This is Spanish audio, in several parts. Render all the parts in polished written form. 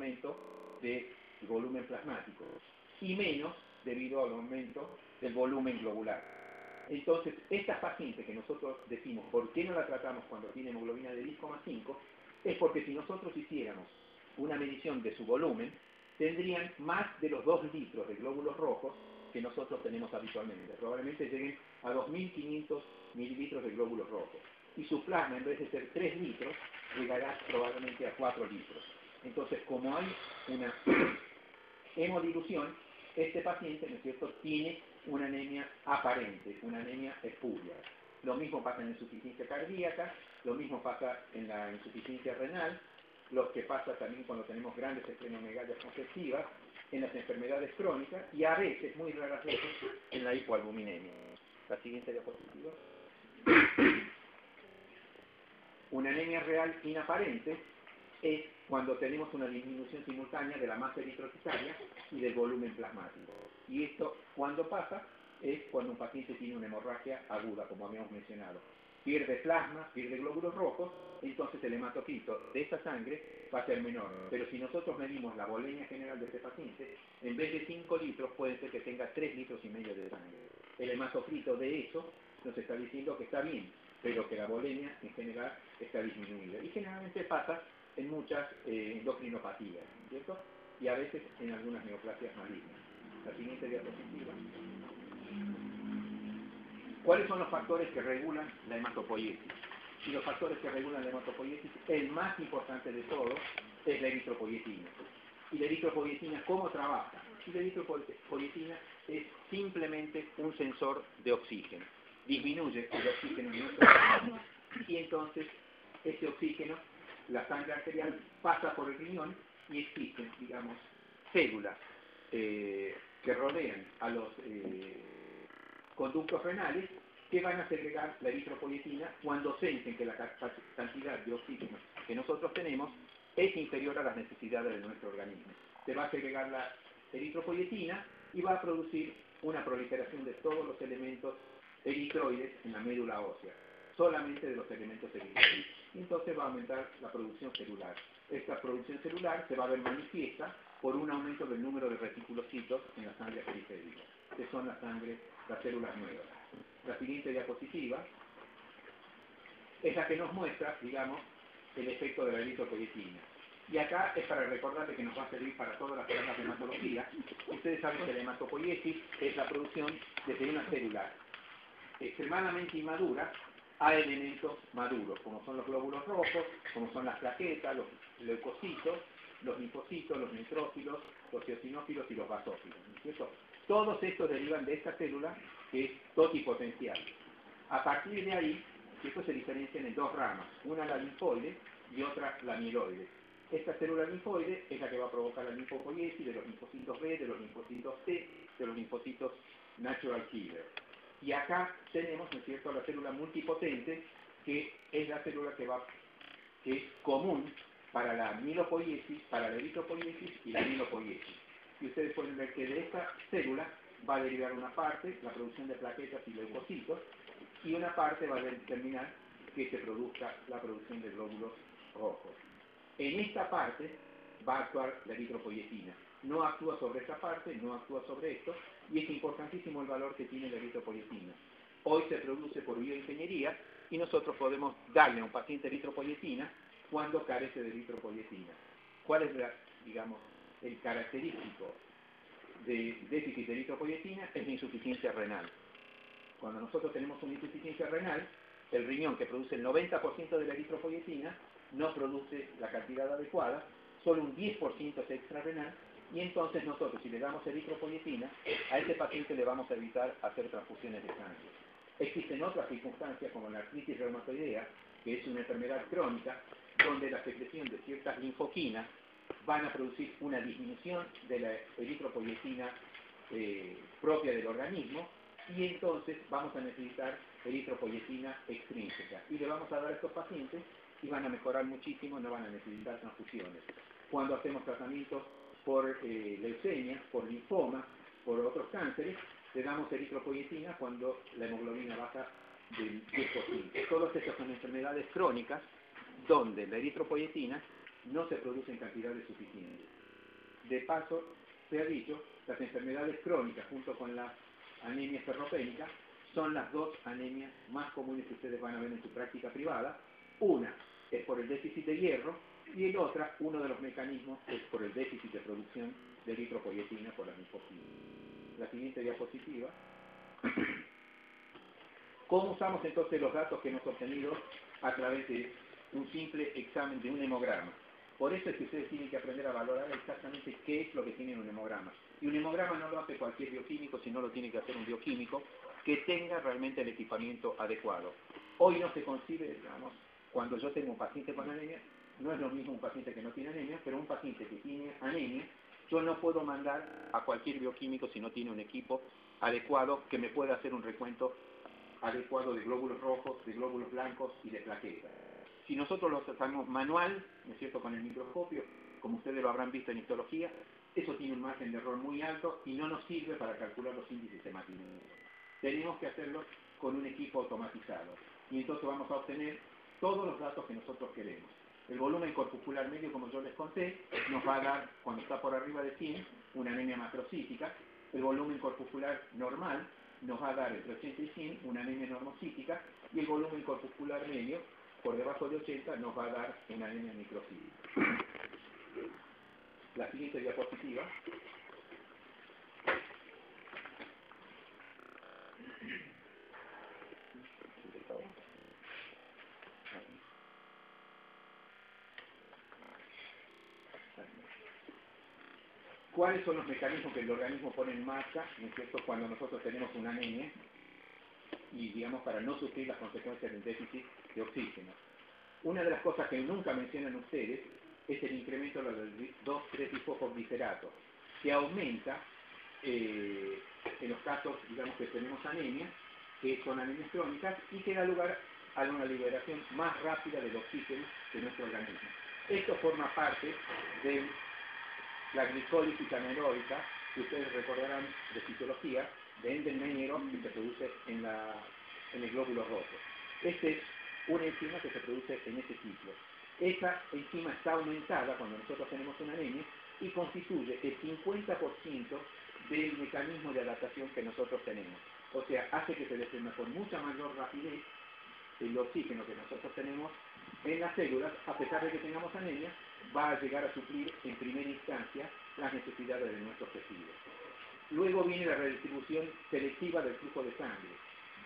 aumento del volumen plasmático y menos debido al aumento del volumen globular. Entonces, estas pacientes que nosotros decimos, ¿por qué no la tratamos cuando tiene hemoglobina de 10,5? Es porque si nosotros hiciéramos una medición de su volumen, tendrían más de los 2 litros de glóbulos rojos que nosotros tenemos habitualmente. Probablemente lleguen a 2.500 mililitros de glóbulos rojos. Y su plasma, en vez de ser 3 litros, llegará probablemente a 4 litros. Entonces, como hay una hemodilución, este paciente, ¿no es cierto?, tiene una anemia aparente, una anemia espuria. Lo mismo pasa en la insuficiencia cardíaca, lo mismo pasa en la insuficiencia renal, lo que pasa también cuando tenemos grandes esplenomegalías congestivas, en las enfermedades crónicas y a veces, muy raras veces, en la hipoalbuminemia. La siguiente diapositiva. Una anemia real inaparente es cuando tenemos una disminución simultánea de la masa eritrocitaria y del volumen plasmático. Y esto, cuando pasa, es cuando un paciente tiene una hemorragia aguda, como habíamos mencionado. Pierde plasma, pierde glóbulos rojos, entonces el hematocrito de esa sangre va a ser menor. Pero si nosotros medimos la volemia general de este paciente, en vez de 5 litros puede ser que tenga 3 litros y medio de sangre. El hematocrito de eso nos está diciendo que está bien, pero que la volemia en general está disminuida. Y generalmente pasa en muchas endocrinopatías, ¿cierto? Y a veces en algunas neoplasias malignas. La siguiente diapositiva. ¿Cuáles son los factores que regulan la hematopoiesis? Y los factores que regulan la hematopoiesis, el más importante de todos es la eritropoietina. ¿Y la eritropoietina cómo trabaja? Y la eritropoietina es simplemente un sensor de oxígeno. Disminuye el oxígeno en nuestro organismo y entonces ese oxígeno, la sangre arterial, pasa por el riñón y existen, digamos, células que rodean a los conductos renales que van a segregar la eritropoietina cuando sienten que la cantidad de oxígeno que nosotros tenemos es inferior a las necesidades de nuestro organismo. Se va a segregar la eritropoietina y va a producir una proliferación de todos los elementos eritroides en la médula ósea, solamente de los elementos eritroides. Y entonces va a aumentar la producción celular. Esta producción celular se va a ver manifiesta por un aumento del número de reticulocitos en la sangre periférica, que son las células nuevas. La siguiente diapositiva es la que nos muestra, digamos, el efecto de la eritropoietina. Y acá es para recordarle que nos va a servir para todas las pruebas de hematología. Ustedes saben que la hematopoiesis es la producción desde una célula extremadamente inmadura a elementos maduros, como son los glóbulos rojos, como son las plaquetas, los leucocitos, los linfocitos, los neutrófilos, los eosinófilos y los basófilos, ¿no es cierto? Todos estos derivan de esta célula que es totipotencial. A partir de ahí, estos se diferencian en 2 ramas, una la linfoide y otra la mieloide. Esta célula linfoide es la que va a provocar la linfopoiesis de los linfocitos B, de los linfocitos T, de los linfocitos natural killer. Y acá tenemos, ¿no es cierto?, la célula multipotente, que es la célula que es común para la mielopoiesis, para la eritropoiesis y la mielopoiesis. Y ustedes pueden ver que de esta célula va a derivar una parte, la producción de plaquetas y leucocitos, y una parte va a determinar que se produzca la producción de glóbulos rojos. En esta parte va a actuar la eritropoietina. No actúa sobre esta parte, no actúa sobre esto, y es importantísimo el valor que tiene la eritropoietina. Hoy se produce por bioingeniería y nosotros podemos darle a un paciente eritropoietina cuando carece de eritropoietina. ¿Cuál es, digamos, el característico de déficit de eritropoietina? Es la insuficiencia renal. Cuando nosotros tenemos una insuficiencia renal, el riñón, que produce el 90% de la eritropoietina, no produce la cantidad adecuada, solo un 10% es extrarrenal, y entonces nosotros, si le damos eritropoietina, a ese paciente le vamos a evitar hacer transfusiones de sangre. Existen otras circunstancias, como la artritis reumatoidea, que es una enfermedad crónica, donde la secreción de ciertas linfoquinas van a producir una disminución de la eritropoietina propia del organismo, y entonces vamos a necesitar eritropoietina extrínseca. Y le vamos a dar a estos pacientes y van a mejorar muchísimo, no van a necesitar transfusiones. Cuando hacemos tratamientos por leucemia, por linfoma, por otros cánceres, le damos eritropoietina cuando la hemoglobina baja del 10%. Todas estas son enfermedades crónicas donde la eritropoietina no se produce en cantidades suficientes. de paso, se ha dicho, las enfermedades crónicas junto con la anemia ferropénica son las dos anemias más comunes que ustedes van a ver en su práctica privada. Una es por el déficit de hierro y el otra, uno de los mecanismos, es por el déficit de producción de eritropoyetina por la linfofila. La siguiente diapositiva. ¿Cómo usamos entonces los datos que hemos obtenido a través de un simple examen de un hemograma? Por eso es que ustedes tienen que aprender a valorar exactamente qué es lo que tiene un hemograma. Y un hemograma no lo hace cualquier bioquímico, sino lo tiene que hacer un bioquímico que tenga realmente el equipamiento adecuado. Hoy no se concibe, digamos, cuando yo tengo un paciente con anemia, no es lo mismo un paciente que no tiene anemia, pero un paciente que tiene anemia, yo no puedo mandar a cualquier bioquímico si no tiene un equipo adecuado que me pueda hacer un recuento adecuado de glóbulos rojos, de glóbulos blancos y de plaquetas. Si nosotros lo hacemos manual, ¿no es cierto?, con el microscopio, como ustedes lo habrán visto en histología, eso tiene un margen de error muy alto y no nos sirve para calcular los índices hemáticos. Tenemos que hacerlo con un equipo automatizado. Y entonces vamos a obtener todos los datos que nosotros queremos. El volumen corpuscular medio, como yo les conté, nos va a dar, cuando está por arriba de 100, una anemia macrocítica. El volumen corpuscular normal nos va a dar entre 80 y 100 una anemia normocítica. Y el volumen corpuscular medio, por debajo de 80, nos va a dar una anemia microcítica. La siguiente diapositiva. ¿Cuáles son los mecanismos que el organismo pone en marcha, ¿no es cierto?, cuando nosotros tenemos una anemia y, digamos, para no sufrir las consecuencias del déficit de oxígeno? Una de las cosas que nunca mencionan ustedes es el incremento del 2,3-bisfosfoglicerato, que aumenta en los casos, digamos, que tenemos anemia, que son anemias crónicas, y que da lugar a una liberación más rápida del oxígeno de nuestro organismo. Esto forma parte de la glicólisis anaeróbica, que ustedes recordarán de fisiología, de Enden-Meyer que se produce en el glóbulo rojo. Esta es una enzima que se produce en ese ciclo. Esa enzima está aumentada cuando nosotros tenemos una anemia y constituye el 50% del mecanismo de adaptación que nosotros tenemos. O sea, hace que se desprenda con mucha mayor rapidez el oxígeno que nosotros tenemos en las células, a pesar de que tengamos anemia, va a llegar a suplir en primera instancia las necesidades de nuestros tejidos. Luego viene la redistribución selectiva del flujo de sangre.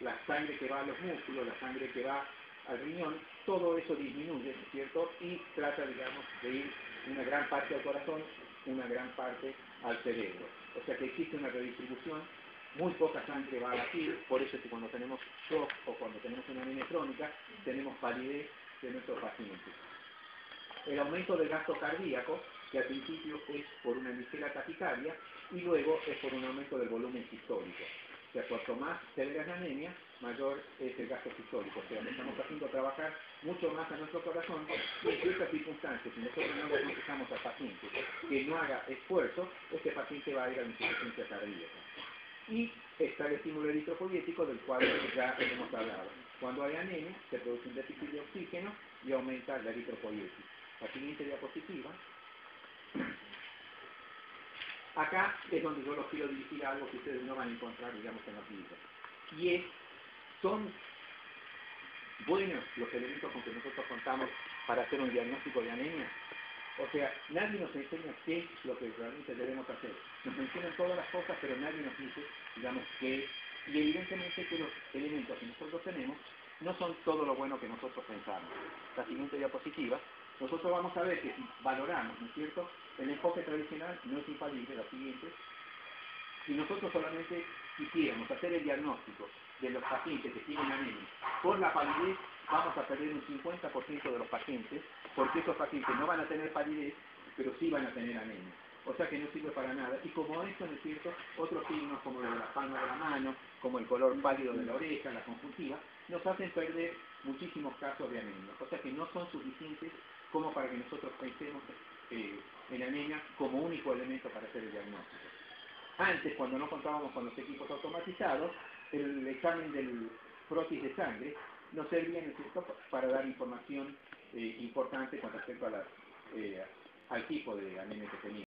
La sangre que va a los músculos, la sangre que va al riñón, todo eso disminuye, ¿no es cierto? Y trata, digamos, de ir una gran parte al corazón, una gran parte al cerebro. O sea que existe una redistribución, muy poca sangre va a latir, por eso es que cuando tenemos shock o cuando tenemos una anemia crónica, tenemos palidez de nuestros pacientes. El aumento del gasto cardíaco, que al principio es por una ligera taquicardia, y luego es por un aumento del volumen sistólico. O sea, cuanto más severa es la anemia, mayor es el gasto sistólico. O sea, le estamos haciendo trabajar mucho más a nuestro corazón, y en ciertas circunstancias, si nosotros no le aconsejamos al paciente que no haga esfuerzo, este paciente va a ir a la insuficiencia cardíaca. Y está el estímulo eritropoyético, del cual ya hemos hablado. Cuando hay anemia, se produce un déficit de oxígeno y aumenta la eritropoyesis. La siguiente diapositiva. Acá es donde yo los quiero dirigir a algo que ustedes no van a encontrar, digamos, en los libros. Y son buenos los elementos con que nosotros contamos para hacer un diagnóstico de anemia. O sea, nadie nos enseña qué es lo que realmente debemos hacer. Nos mencionan todas las cosas, pero nadie nos dice, digamos, qué es. Y evidentemente que los elementos que nosotros tenemos no son todo lo bueno que nosotros pensamos. La siguiente diapositiva. Nosotros vamos a ver que si valoramos, ¿no es cierto?, el enfoque tradicional no es infalible, la siguiente. Si nosotros solamente quisiéramos hacer el diagnóstico de los pacientes que tienen anemia por la palidez, vamos a perder un 50% de los pacientes, porque esos pacientes no van a tener palidez, pero sí van a tener anemia. O sea que no sirve para nada. Y como esto, ¿no es cierto?, otros signos como el de la palma de la mano, como el color pálido de la oreja, la conjuntiva, nos hacen perder muchísimos casos de anemia. O sea que no son suficientes como para que nosotros pensemos en anemia como único elemento para hacer el diagnóstico. Antes, cuando no contábamos con los equipos automatizados, el examen del frotis de sangre nos servía, ¿no es cierto?, para dar información importante con respecto a al tipo de anemia que tenía.